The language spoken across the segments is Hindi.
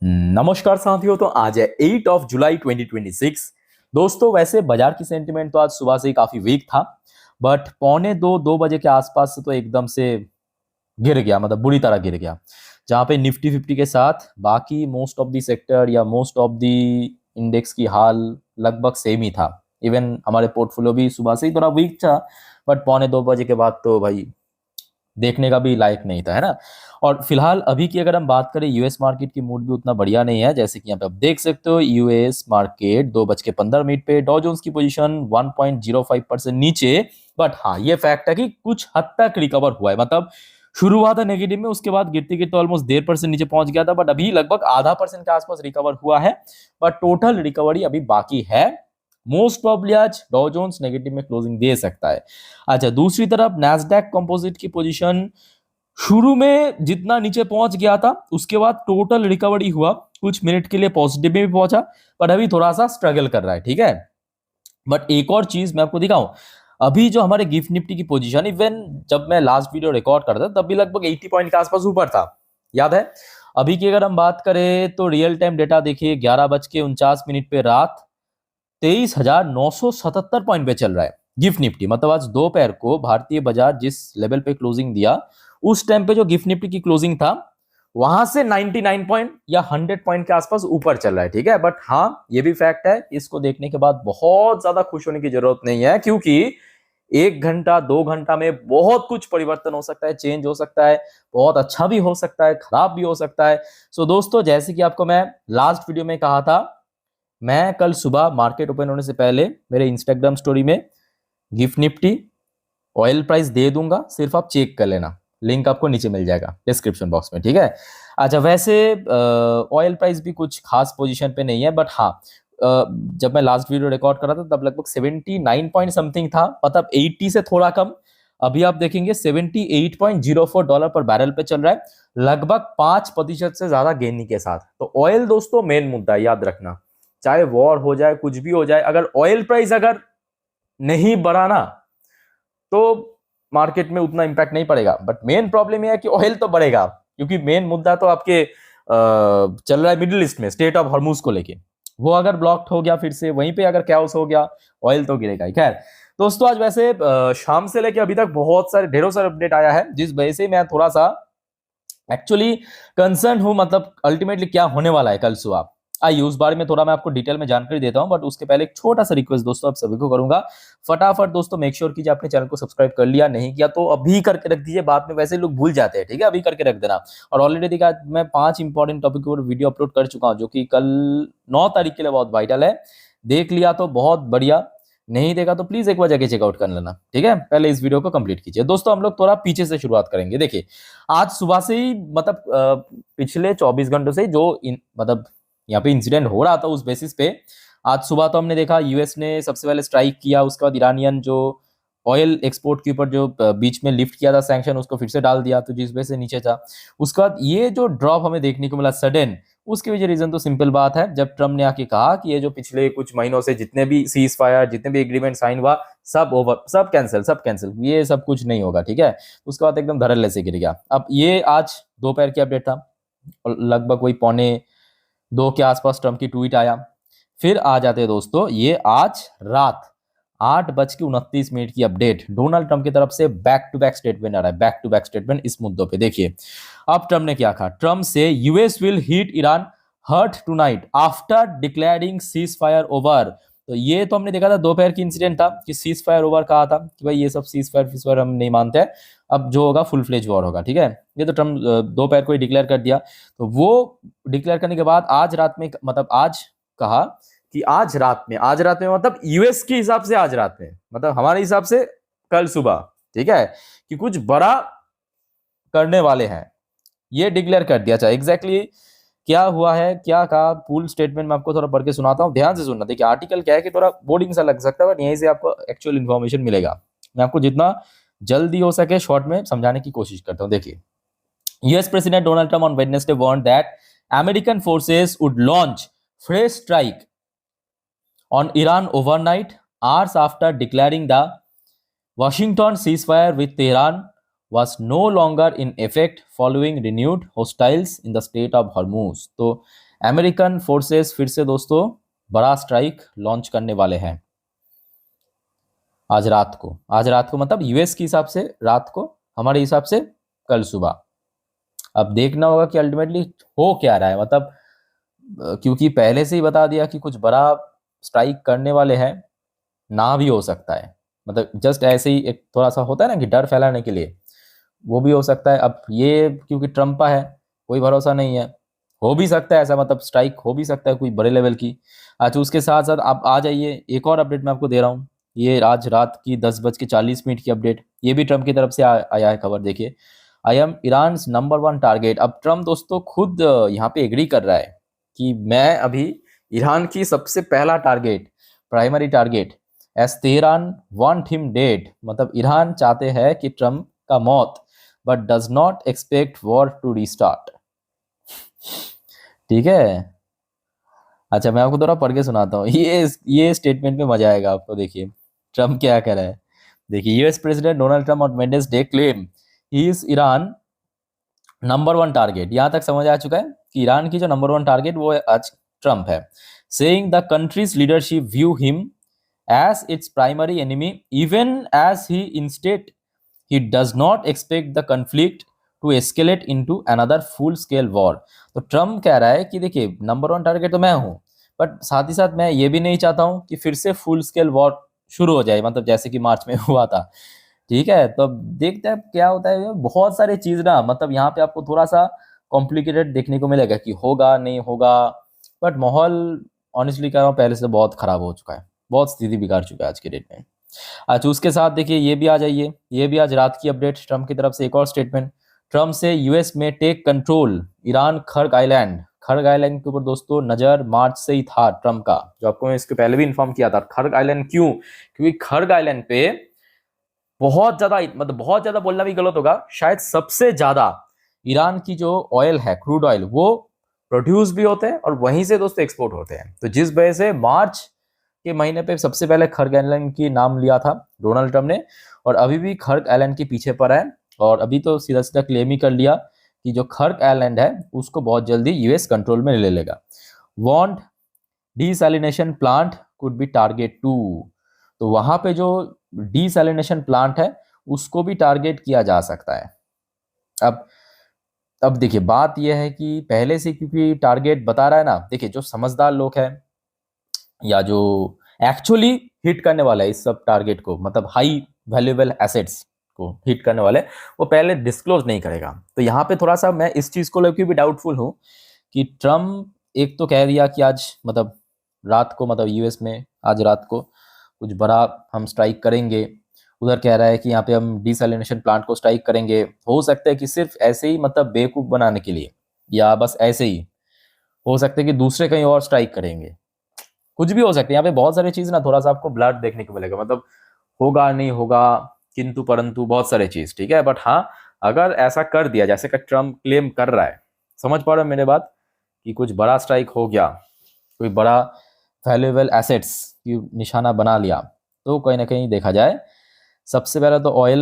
नमस्कार साथियों। तो आज है 8 ऑफ जुलाई 2026। दोस्तों वैसे बाजार की सेंटिमेंट तो आज सुबह से ही काफी वीक था, बट पौने दो बजे के आसपास से तो एकदम से गिर गया, मतलब बुरी तरह गिर गया। जहां पे निफ्टी 50 के साथ बाकी मोस्ट ऑफ द सेक्टर या मोस्ट ऑफ द इंडेक्स की हाल लगभग सेम ही था। इवन हमारे पोर्टफोलियो भी सुबह से ही थोड़ा वीक था, बट पौने 2 बजे के बाद तो भाई देखने का भी लायक नहीं था, है ना। और फिलहाल अभी की अगर हम बात करें, यूएस मार्केट की मूड भी उतना बढ़िया नहीं है। जैसे कि यहाँ पे आप देख सकते हो, यूएस मार्केट 2:15 पे डॉ जोन्स की पोजीशन 1.05% नीचे। बट हाँ, ये फैक्ट है कि कुछ हद तक रिकवर हुआ है। मतलब शुरू हुआ था नेगेटिव में, उसके बाद गिरते गिरते ऑलमोस्ट 1.5% नीचे पहुंच गया था, बट अभी लगभग आधा परसेंट के आसपास रिकवर हुआ है। बट टोटल रिकवरी अभी बाकी है। मोस्ट प्रॉब्ली आज डॉ जोन्स नेगेटिव में क्लोजिंग दे सकता है। अच्छा, दूसरी तरफ नैस्डैक कंपोजिट की पोजीशन शुरू में जितना नीचे पहुंच गया था, उसके बाद टोटल रिकवरी हुआ, कुछ मिनट के लिए पॉजिटिव में भी पहुंचा, पर अभी थोड़ा सा स्ट्रगल कर रहा है, ठीक है। बट एक और चीज मैं आपको दिखाऊं, अभी जो हमारे गिफ्ट निफ्टी की पोजीशन, इवन जब मैं लास्ट वीडियो रिकॉर्ड करता तब भी लगभग 80 पॉइंट के आसपास ऊपर था, याद है। अभी की अगर हम बात करें तो रियल टाइम डेटा देखिए, 11:49 पे रात 23,977 पॉइंट पे चल रहा है गिफ्ट निफ्टी। मतलब आज दोपहर को भारतीय बाजार जिस लेवल पे क्लोजिंग दिया, उस टाइम पे जो गिफ्ट निफ्टी की क्लोजिंग था, वहां से 99 पॉइंट या 100 पॉइंट के आसपास ऊपर चल रहा है, ठीक है। बट हाँ, ये भी फैक्ट है, इसको देखने के बाद बहुत ज्यादा खुश होने की जरूरत नहीं है, क्योंकि 1 घंटा 2 घंटा में बहुत कुछ परिवर्तन हो सकता है, चेंज हो सकता है। बहुत अच्छा भी हो सकता है, खराब भी हो सकता है। सो दोस्तों, जैसे कि आपको मैं लास्ट वीडियो में कहा था, मैं कल सुबह मार्केट ओपन होने से पहले मेरे इंस्टाग्राम स्टोरी में गिफ्ट निफ्टी ऑयल प्राइस दे दूंगा, सिर्फ आप चेक कर लेना। लिंक आपको नीचे मिल जाएगा डिस्क्रिप्शन बॉक्स में, ठीक है। अच्छा, वैसे ऑयल प्राइस भी कुछ खास पोजीशन पे नहीं है, बट हाँ, जब मैं लास्ट वीडियो रिकॉर्ड कर रहा था तब लगभग 79 पॉइंट समथिंग था, मतलब 80 से थोड़ा कम। अभी आप देखेंगे $78.04 पर बैरल पे चल रहा है, लगभग 5% से ज्यादा गेनिंग के साथ। तो ऑयल दोस्तों मेन मुद्दा है, याद रखना। चाहे वॉर हो जाए, कुछ भी हो जाए, अगर ऑयल प्राइस अगर नहीं बढ़ा ना, तो मार्केट में उतना इंपैक्ट नहीं पड़ेगा। बट मेन प्रॉब्लम यह है कि ऑयल तो बढ़ेगा, क्योंकि मेन मुद्दा तो आपके चल रहा है मिडिल ईस्ट में, स्टेट ऑफ हॉर्मुज को लेके। वो अगर ब्लॉक्ड हो गया, फिर से वहीं पे अगर कैओस हो गया, ऑयल तो गिरेगा ही। खैर दोस्तों, आज वैसे शाम से लेके अभी तक बहुत सारे ढेरों सारे अपडेट आया है, जिस वजह से मैं थोड़ा सा एक्चुअली कंसर्न हूं। मतलब अल्टीमेटली क्या होने वाला है कल सुबह, आइए उस बारे में थोड़ा मैं आपको डिटेल में जानकारी देता हूं। बट उसके पहले एक छोटा सा रिक्वेस्ट दोस्तों आप सभी को करूंगा, फटाफट दोस्तों मेक श्योर कीजिए आपने चैनल को सब्सक्राइब कर लिया, नहीं किया तो अभी करके रख दीजिए, बाद में वैसे लोग भूल जाते हैं, ठीक है। अभी करके रख देना। और ऑलरेडी देखा, मैं 5 इंपॉर्टेंट टॉपिक के ऊपर वीडियो अपलोड कर चुका हूं, जो कि कल 9 तारीख के लिए बहुत वाइटल है। देख लिया तो बहुत बढ़िया, नहीं देखा तो प्लीज एक बार जाके चेकआउट कर लेना, ठीक है। पहले इस वीडियो को कंप्लीट कीजिए दोस्तों। हम लोग थोड़ा पीछे से शुरुआत करेंगे। देखिए, आज सुबह से ही, मतलब पिछले 24 घंटों से जो मतलब यहाँ पे इंसिडेंट हो रहा था, उस बेसिस पे आज सुबह तो हमने देखा यूएस ने सबसे पहले स्ट्राइक किया, उसके बाद ईरानियन जो ऑयल एक्सपोर्ट के ऊपर जो बीच में लिफ्ट किया था सैंक्शन, उसको फिर से डाल दिया, तो जिस वजह से नीचे था। उसके बाद ये जो ड्रॉप हमें देखने को मिला सडन, उसके वजह रीजन तो सिंपल बात है, जब ट्रम्प ने आके कहा कि ये जो पिछले कुछ महीनों से जितने भी सीज फायर, जितने भी एग्रीमेंट साइन हुआ, सब ओवर, सब कैंसिल, सब कैंसिल, ये सब कुछ नहीं होगा, ठीक है। उसके बाद एकदम धड़ल्ले से गिर गया। अब ये आज दोपहर की अपडेट था, लगभग वही पौने 2 के आसपास ट्रम्प की ट्वीट आया। फिर आ जाते हैं दोस्तों, ये आज रात 8:29 की अपडेट, डोनाल्ड ट्रम्प की तरफ से बैक टू बैक स्टेटमेंट आ रहा है, बैक टू बैक स्टेटमेंट इस मुद्दों पे। देखिए अब ट्रम्प ने क्या कहा, ट्रम्प से US will hit Iran hard tonight after declaring cease fire over. तो ये तो हमने देखा था, दोपहर की इंसिडेंट था कि सीज फायर ओवर कहा था कि भाई ये सब सीज फायर हम नहीं मानते हैं, अब जो होगा फुल फ्लेज वॉर होगा, ठीक है। ये तो ट्रम्प दोपहर को ही डिक्लेयर कर दिया। तो वो डिक्लेयर करने के बाद आज रात में, मतलब आज कहा कि आज रात में मतलब यूएस के हिसाब से आज रात में, मतलब हमारे हिसाब से कल सुबह, ठीक है, कि कुछ बड़ा करने वाले हैं, ये डिक्लेयर कर दिया। चाहे एग्जैक्टली क्या हुआ है, क्या कहा, फुल स्टेटमेंट मैं आपको थोड़ा पढ़ के सुनाता हूँ, ध्यान से सुनना। देखिए आर्टिकल क्या है कि थोड़ा बोरिंग सा लग सकता है, बट यहीं से आपको एक्चुअल इन्फॉर्मेशन मिलेगा। मैं आपको जितना जल्दी हो सके शॉर्ट में समझाने की कोशिश करता हूँ। देखिए, US President Donald Trump on Wednesday warned that American forces would launch fresh strike on Iran overnight, hours after declaring the Washington ceasefire with Tehran was no longer in effect following renewed hostiles in the Strait of Hormuz. तो अमेरिकन फोर्सेस फिर से दोस्तों बड़ा स्ट्राइक लॉन्च करने वाले हैं आज रात को मतलब यूएस के हिसाब से रात को, हमारे हिसाब से कल सुबह। अब देखना होगा कि अल्टीमेटली हो क्या रहा है, मतलब क्योंकि पहले से ही बता दिया कि कुछ बड़ा स्ट्राइक करने वाले हैं, ना भी हो सकता है, मतलब जस्ट ऐसे ही एक थोड़ा सा होता है ना कि डर फैलाने के लिए, वो भी हो सकता है। अब ये क्योंकि ट्रम्प है, कोई भरोसा नहीं है, हो भी सकता है ऐसा, मतलब स्ट्राइक हो भी सकता है कोई बड़े लेवल की। अच्छा, उसके साथ साथ आप आ जाइए, एक और अपडेट मैं आपको दे रहा हूँ, ये आज रात की 10:40 की अपडेट, ये भी ट्रम्प की तरफ से आया है खबर, देखिए। I am Iran number 1 target. अब ट्रम्प दोस्तों खुद यहाँ पे एग्री कर रहा है कि मैं अभी ईरान की सबसे पहला target, primary target, as Tehran want him dead, मतलब ईरान चाहते हैं कि ट्रम्प का मौत, but does not expect war to restart. ठीक है। अच्छा, मैं आपको थोड़ा पढ़ के सुनाता हूँ, ये स्टेटमेंट में मजा आएगा आपको, देखिए ट्रम्प क्या कह रहा है। देखिए, US president Donald Trump on Wednesday claim he is Iran number 1 target. यहां तक समझ आ चुका है कि ईरान की जो नंबर 1 टारगेट वो आज ट्रम्प है। Saying the country's leadership view him as its primary enemy even as he insisted he does not expect the conflict to escalate into another full scale war। तो ट्रम्प कह रहा है कि देखिए नंबर 1 टारगेट तो मैं हूं, बट साथ ही साथ मैं ये भी नहीं चाहता हूं कि फिर से फुल स्केल वॉर शुरू हो जाए, मतलब जैसे कि मार्च में हुआ था। ठीक है, तो अब देखते हैं क्या होता है। बहुत सारी चीज ना, मतलब यहाँ पे आपको थोड़ा सा कॉम्प्लिकेटेड देखने को मिलेगा कि होगा नहीं होगा, बट माहौल ऑनेस्टली कह रहा हूँ पहले से बहुत खराब हो चुका है, बहुत स्थिति बिगाड़ चुका है आज के डेट में। अच्छा, उसके साथ देखिए ये भी आ जाइए, ये भी आज रात की अपडेट, ट्रम्प की तरफ से एक और स्टेटमेंट। ट्रम्प से यूएस में take control Iran Kharg island. Kharg island के ऊपर दोस्तों नजर मार्च से ही था ट्रम्प का, जो आपको मैं इसके पहले भी इन्फॉर्म किया था। खर्ग आइलैंड क्यों? क्योंकि खर्ग आइलैंड पे बहुत ज्यादा, मतलब बहुत ज्यादा बोलना भी गलत होगा, शायद सबसे ज्यादा ईरान की जो ऑयल है, क्रूड ऑयल, वो प्रोड्यूस भी होते हैं और वहीं से दोस्तों एक्सपोर्ट होते हैं। तो जिस वजह से मार्च के महीने पे सबसे पहले खर्ग आइलैंड की नाम लिया था डोनाल्ड ट्रम्प ने, और अभी भी खर्ग आइलैंड के पीछे पड़ा है, और अभी तो सीधा सीधा क्लेम ही कर लिया कि जो खर्ग आइलैंड है उसको बहुत जल्दी यूएस कंट्रोल में ले लेगा। Want desalination plant could be target too. तो वहां पे जो डीसैलिनेशन प्लांट है उसको भी टारगेट किया जा सकता है। अब अब देखिए बात यह है कि पहले से क्योंकि टारगेट बता रहा है ना, देखिए जो समझदार लोग हैं या जो एक्चुअली हिट करने वाला है इस सब टारगेट को, मतलब हाई वैल्यूएबल एसेट्स को हिट करने वाले, वो पहले डिस्क्लोज नहीं करेगा। तो यहाँ पे थोड़ा सा मैं इस चीज को लेकर भी डाउटफुल हूँ कि ट्रम्प एक तो कह दिया कि आज मतलब रात को, मतलब यूएस में आज रात को कुछ बड़ा हम स्ट्राइक करेंगे, उधर कह रहा है कि यहाँ पे हम डिसैलिनेशन प्लांट को स्ट्राइक करेंगे। हो सकता है कि सिर्फ ऐसे ही, मतलब बेवकूफ बनाने के लिए, या बस ऐसे ही हो सकता है कि दूसरे कहीं और स्ट्राइक करेंगे, कुछ भी हो सकता है। यहाँ पे बहुत सारी चीज ना थोड़ा सा आपको ब्लड देखने को मिलेगा, मतलब होगा नहीं होगा, किंतु परंतु बहुत सारे चीज। ठीक है, बट हाँ, अगर ऐसा कर दिया जैसे कि ट्रम्प क्लेम कर रहा है, समझ पा रहे हो मेरे बात, कि कुछ बड़ा स्ट्राइक हो गया, कोई बड़ा वैल्यूएबल एसेट्स की निशाना बना लिया, तो कहीं ना कहीं देखा जाए सबसे पहले तो ऑयल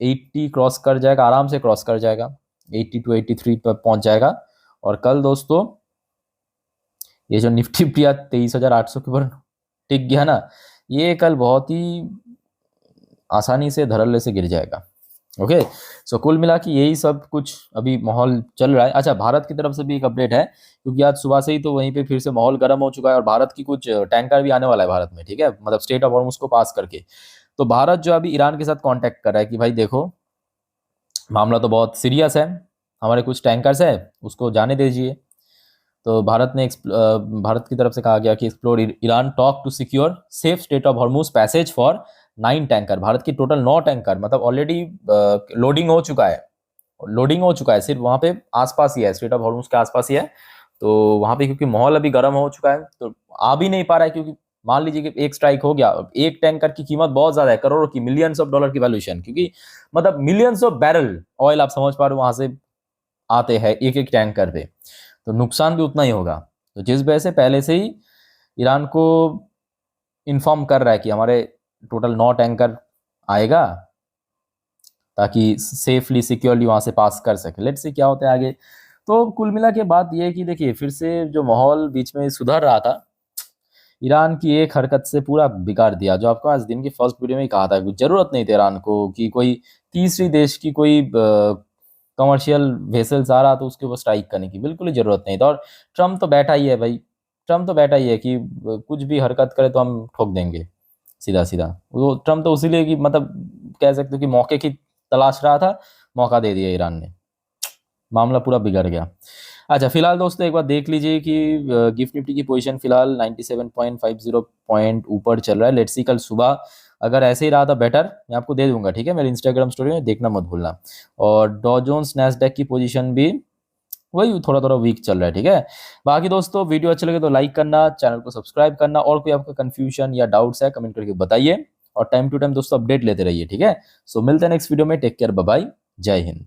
80 क्रॉस कर जाएगा, आराम से क्रॉस कर जाएगा, 80 to 83 पर पहुंच जाएगा। और कल दोस्तों ये जो निफ्टी प्रिया 23,800 के ऊपर टिक गया ना, ये कल बहुत ही आसानी से धड़ल्ले से गिर जाएगा। ओके, सो कुल मिला के यही सब कुछ अभी माहौल चल रहा है। अच्छा, भारत की तरफ से भी एक अपडेट है, क्योंकि आज सुबह से ही तो वहीं पे फिर से माहौल गर्म हो चुका है, और भारत की कुछ टैंकर भी आने वाला है भारत में। ठीक है, मतलब स्टेट ऑफ हॉर्मुज को पास करके। तो भारत जो अभी ईरान के साथ कांटेक्ट कर रहा है कि भाई देखो मामला तो बहुत सीरियस है, हमारे कुछ टैंकर्स है उसको जाने दीजिए। तो भारत की तरफ से कहा गया कि explore Iran talk to secure safe strait of Hormuz passage for 9 tanker. Bharat की टोटल 9 टैंकर, मतलब ऑलरेडी लोडिंग हो चुका है, सिर्फ वहां पे आसपास ही है, स्टेट ऑफ हॉर्मुज के आसपास ही है। तो वहां पे क्योंकि माहौल अभी गर्म हो चुका है तो आ भी नहीं पा रहा है, क्योंकि मान लीजिए कि एक स्ट्राइक हो गया, एक टैंकर की कीमत बहुत ज्यादा है, करोड़ों की, मिलियंस ऑफ डॉलर की वैल्यूएशन, क्योंकि मतलब मिलियंस ऑफ बैरल ऑयल, आप समझ पा रहे हो, वहां से आते हैं एक एक टैंकर पे, तो नुकसान भी उतना ही होगा। तो जिस वजह से पहले से ही ईरान को इन्फॉर्म कर रहा है कि हमारे टोटल 9 टैंकर आएगा, ताकि सेफली सिक्योरली वहां से पास कर सके। लेट्स सी क्या होता है आगे। तो कुल मिला के बात ये है कि देखिए फिर से जो माहौल बीच में सुधर रहा था, ईरान की एक हरकत से पूरा बिगाड़ दिया। जो आपको आज दिन की फर्स्ट वीडियो में ही कहा था, जरूरत नहीं थी ईरान को कि कोई तीसरी देश की कोई कमर्शियल वेसल्स आ रहा तो उसके ऊपर स्ट्राइक करने की बिल्कुल ही जरूरत नहीं था। और ट्रम्प तो बैठा ही है भाई, ट्रम्प तो बैठा ही है कि कुछ भी हरकत करे तो हम ठोक देंगे सीधा सीधा। वो ट्रम्प तो उसीलिए कि मतलब कह सकते हो कि मौके की तलाश रहा था, मौका दे दिया ईरान ने, मामला पूरा बिगड़ गया। अच्छा फिलहाल दोस्तों एक बार देख लीजिए कि गिफ्ट निफ्टी की पोजीशन फिलहाल 97.50 पॉइंट ऊपर चल रहा है। लेट्स सी कल सुबह अगर ऐसे ही रहा था बेटर, मैं आपको दे दूंगा, ठीक है, मेरे इंस्टाग्राम स्टोरी में देखना मत भूलना। और डॉ जोन्स नैस्डैक की पोजीशन भी वही थोड़ा थोड़ा वीक चल रहा है, ठीक है। बाकी दोस्तों वीडियो अच्छे लगे तो लाइक करना, चैनल को सब्सक्राइब करना, और कोई आपका कंफ्यूजन या डाउट्स है कमेंट करके बताइए, और टाइम टू टाइम दोस्तों अपडेट लेते रहिए, ठीक है। सो मिलते हैं नेक्स्ट वीडियो में, टेक केयर, बाय बाय, जय हिंद।